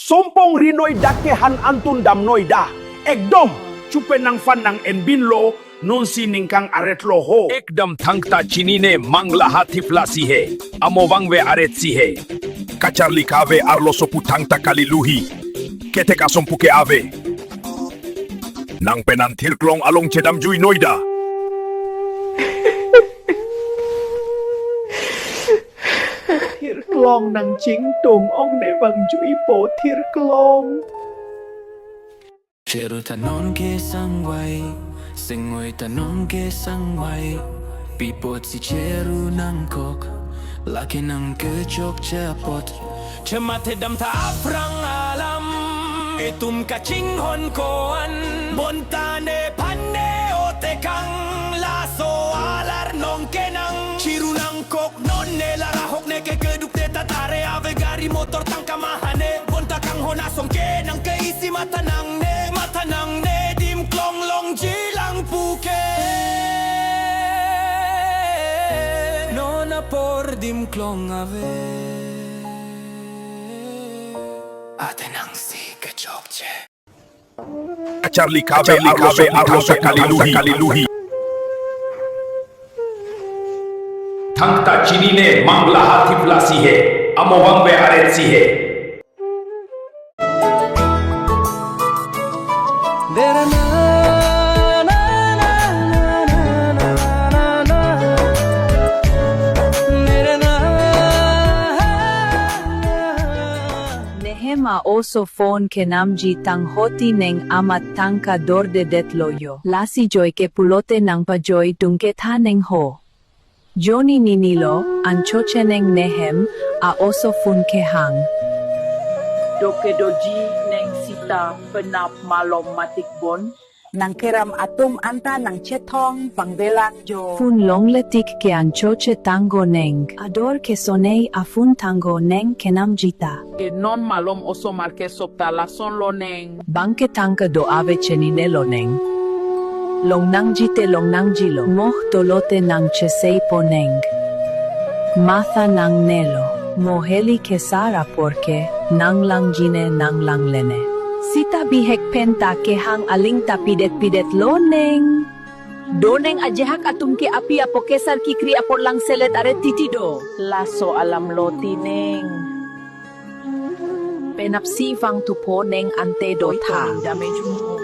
Sompong rinoy dakehan antun dam noida. Ekdom, chupen ng fan ng enbinlo, nun sining kang aretlo ho. Ekdam thangta chinine manglahat hiflasihe. Amowangwe aretsihe. Kacharli kave arloso putangta kaliluhi. Kete kasompuke ave. Nang penantirklong along chedam jui noida. Tirklong ng chingtung ong ne bang jui po tirklong. Cheru tanon ke sangwai, singoi tanon ke sangwai. Pipot si cheru nang kok, laki nang kecok cepot. Cemate dam ta aprang alam, etum kacing hon koan. Montane pane otekang, laso alar nong kenang. Chiru nang kok non ne larahok ne ke keduk te tatare ave gari motor tangka mahane. Bonta kang honasong kenang keisi matanang ne. Matanang ne dim klong long jilang puke. Nona por dim klong ave. Atenang si kechokche. Kacharli kave arloso kaliluhi. Thangta chinine manglahat hiflasihe. Amowangwe aretsihe. Nehema oso phone ke namji tang hoti neng amat tangka dorde detloyo. Lasi joy ke pulote nang pa joy tungke tha neng ho. Joni ninilo, anchoche neng nehem, a oso fun ke hang. Doke doji neng sita penap malom matik bon. Nang keram atum anta nang chetong pangvelak jo. Fun longletik ke anchoche tango neng. Ador ke sonei a fun tango neng ke namjita. E non malom oso marke sopta la son lo neng. Banke tangka do ave cheninelo neng. Long nangjite long nangjilo. Moh tolote nang chesei poneng. Matha nang nelo. Moheli kesara porque nang lang jine nang lang lene. Sita bihek penta ke hang aling ta pidet lo neng. Doneng ajehak atum ke api apo kesar kikri apor lang selet are titido. Laso alam loti neng. Penapsi fang tupo neng ante do tha. Dame jumo.